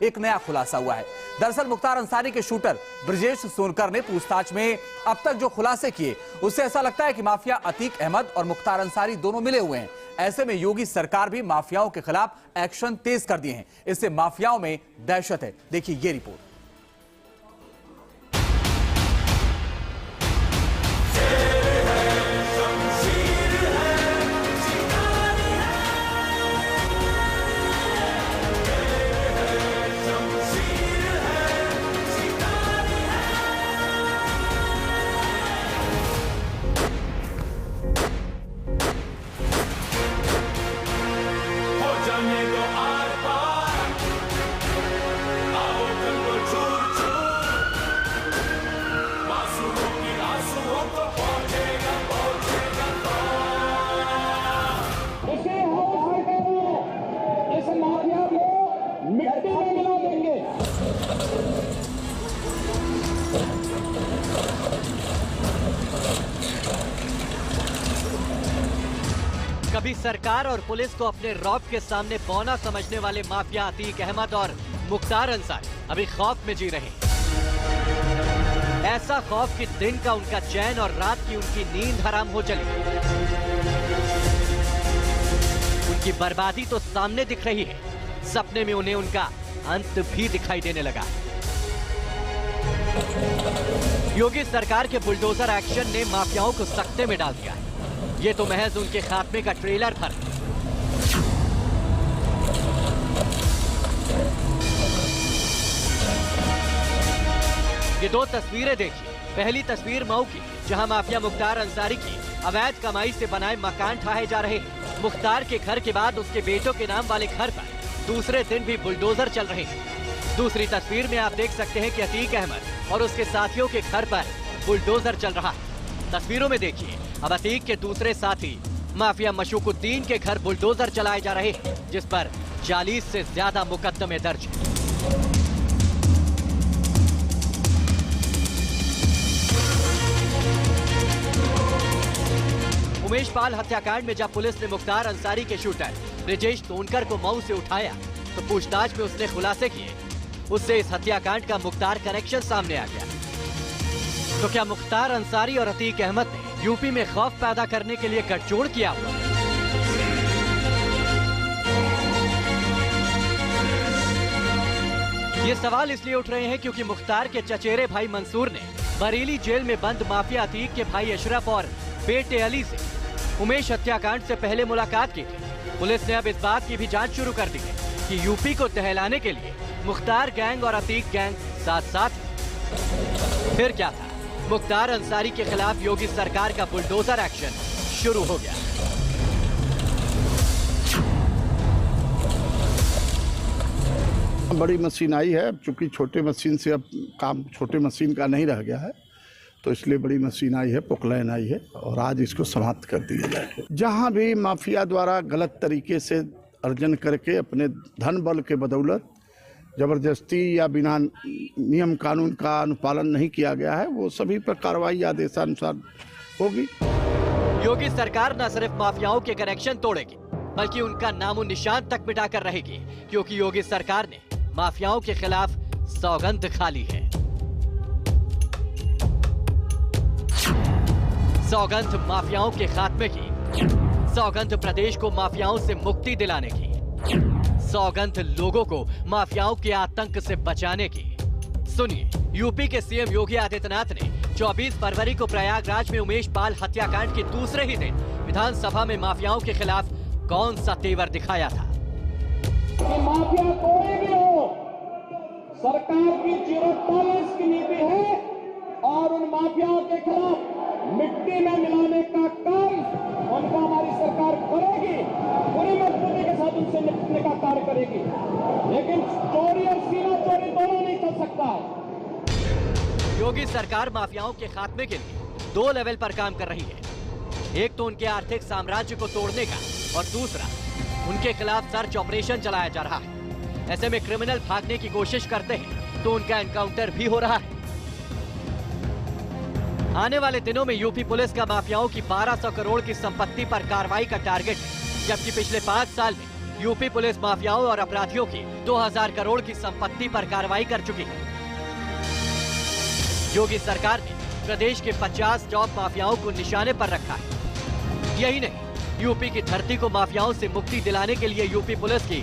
एक नया खुलासा हुआ है। दरअसल मुख्तार अंसारी के शूटर ब्रजेश सोनकर ने पूछताछ में अब तक जो खुलासे किए उससे ऐसा लगता है कि माफिया अतीक अहमद और मुख्तार अंसारी दोनों मिले हुए हैं। ऐसे में योगी सरकार भी माफियाओं के खिलाफ एक्शन तेज कर दिए हैं। इससे माफियाओं में दहशत है। देखिए ये रिपोर्ट। कभी सरकार और पुलिस को अपने रौब के सामने बौना समझने वाले माफिया अतीक अहमद और मुख्तार अंसारी अभी खौफ में जी रहे हैं। ऐसा खौफ कि दिन का उनका चैन और रात की उनकी नींद हराम हो चली। उनकी बर्बादी तो सामने दिख रही है, सपने में उन्हें उनका अंत भी दिखाई देने लगा। योगी सरकार के बुलडोजर एक्शन ने माफियाओं को सख्ते में डाल दिया है। ये तो महज उनके खात्मे का ट्रेलर था। ये दो तस्वीरें देखिए। पहली तस्वीर मऊ की, जहां माफिया मुख्तार अंसारी की अवैध कमाई से बनाए मकान ढाए जा रहे हैं। मुख्तार के घर के बाद उसके बेटों के नाम वाले घर पर दूसरे दिन भी बुलडोजर चल रहे हैं। दूसरी तस्वीर में आप देख सकते हैं कि अतीक अहमद और उसके साथियों के घर पर बुलडोजर चल रहा है। तस्वीरों में देखिए, अब अतीक के दूसरे साथी माफिया मशूकुद्दीन के घर बुलडोजर चलाए जा रहे हैं, जिस पर 40 से ज्यादा मुकदमे दर्ज हैं। उमेश पाल हत्याकांड में जब पुलिस ने मुख्तार अंसारी के शूटर ब्रजेश सोनकर को मऊ से उठाया तो पूछताछ में उसने खुलासे किए। उससे इस हत्याकांड का मुख्तार कनेक्शन सामने आ गया। तो क्या मुख्तार अंसारी और अतीक अहमद ने यूपी में खौफ पैदा करने के लिए गठजोड़ किया हुआ? ये सवाल इसलिए उठ रहे हैं क्योंकि मुख्तार के चचेरे भाई मंसूर ने बरेली जेल में बंद माफिया अतीक के भाई अशरफ और बेटे अली से उमेश हत्याकांड से पहले मुलाकात की थी। पुलिस ने अब इस बात की भी जांच शुरू कर दी है कि यूपी को टहलाने के लिए मुख्तार गैंग और अतीक गैंग साथ साथ। फिर क्या था? मुख्तार अंसारी के खिलाफ योगी सरकार का बुलडोजर एक्शन शुरू हो गया। बड़ी मशीन आई है, चूंकि छोटे मशीन से अब काम छोटे मशीन का नहीं रह गया है, तो इसलिए बड़ी मशीन आई है, पोकलैन आई है और आज इसको समाप्त कर दिया जाए। जहां भी माफिया द्वारा गलत तरीके से अर्जन करके अपने धन बल के बदौलत जबरदस्ती या बिना नियम कानून का अनुपालन नहीं किया गया है, वो सभी पर कार्रवाई आदेशानुसार होगी। योगी सरकार न सिर्फ माफियाओं के कनेक्शन तोड़ेगी बल्कि उनका नामो निशान तक मिटाकर रहेगी, क्योंकि योगी सरकार ने माफियाओं के खिलाफ सौगंध खा ली है। सौगंध माफियाओं के खात्मे की, सौगंध प्रदेश को माफियाओं से मुक्ति दिलाने की, सौगंध लोगों को माफियाओं के आतंक से बचाने की। सुनिए, यूपी के सीएम योगी आदित्यनाथ ने 24 फरवरी को प्रयागराज में उमेश पाल हत्याकांड के दूसरे ही दिन विधानसभा में माफियाओं के खिलाफ कौन सा तेवर दिखाया था। माफिया तोड़ेगी हो, सरकार की 0 की नीति है और उन माफियाओं के खिलाफ मिट्टी में मिलाने का काम उनको हमारी सरकार करेगी। पूरी मजबूती के साथ उनसे निपटने का कार्य करेगी, लेकिन चोरी और सीना चोरी दोनों नहीं कर सकता। योगी सरकार माफियाओं के खात्मे के लिए 2 लेवल पर काम कर रही है। एक तो उनके आर्थिक साम्राज्य को तोड़ने का और दूसरा उनके खिलाफ सर्च ऑपरेशन चलाया जा रहा है। ऐसे में क्रिमिनल भागने की कोशिश करते हैं तो उनका एनकाउंटर भी हो रहा है। आने वाले दिनों में यूपी पुलिस का माफियाओं की 1200 करोड़ की संपत्ति पर कार्रवाई का टारगेट है, जबकि पिछले 5 साल में यूपी पुलिस माफियाओं और अपराधियों की 2000 करोड़ की संपत्ति पर कार्रवाई कर चुकी है। योगी सरकार ने प्रदेश के 50 टॉप माफियाओं को निशाने पर रखा है। यही नहीं, यूपी की धरती को माफियाओं से मुक्ति दिलाने के लिए यूपी पुलिस की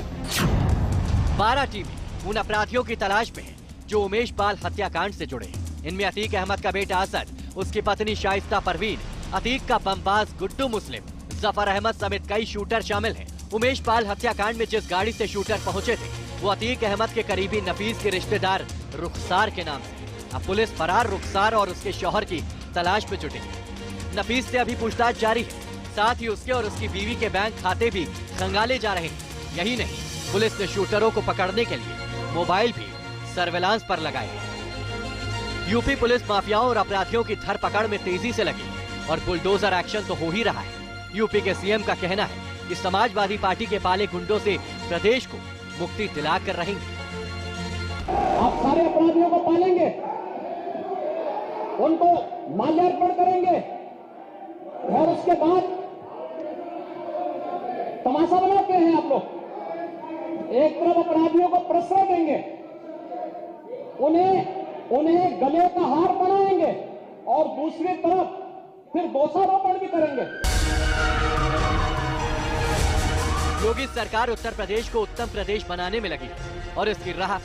12 टीमें उन अपराधियों की तलाश में है जो उमेश पाल हत्याकांड से जुड़े हैं। इनमें अतीक अहमद का बेटा असद, उसकी पत्नी शाइस्ता परवीन, अतीक का बमबाज गुड्डू मुस्लिम, जफर अहमद समेत कई शूटर शामिल हैं। उमेश पाल हत्याकांड में जिस गाड़ी से शूटर पहुंचे थे वो अतीक अहमद के करीबी नफीस के रिश्तेदार रुखसार के नाम से। अब पुलिस फरार रुखसार और उसके शौहर की तलाश में जुटी है। नफीस से अभी पूछताछ जारी है, साथ ही उसके और उसकी बीवी के बैंक खाते भी खंगाले जा रहे हैं। यही नहीं, पुलिस ने शूटरों को पकड़ने के लिए मोबाइल भी सर्विलांस पर लगाए हैं। यूपी पुलिस माफियाओं और अपराधियों की धरपकड़ में तेजी से लगी और बुलडोजर एक्शन तो हो ही रहा है। यूपी के सीएम का कहना है कि समाजवादी पार्टी के पाले गुंडों से प्रदेश को मुक्ति दिला कर रहेंगे। आप सारे अपराधियों को पालेंगे, उनको माल्यार्पण करेंगे और उसके बाद तमाशा बनाते हैं आप लोग। एक तरफ अपराधियों को प्रश्रय देंगे, उन्हें गले का हार बनाएंगे और दूसरी तरफ फिर दोषारोपण भी करेंगे। योगी सरकार उत्तर प्रदेश को उत्तम प्रदेश बनाने में लगी और इसकी राह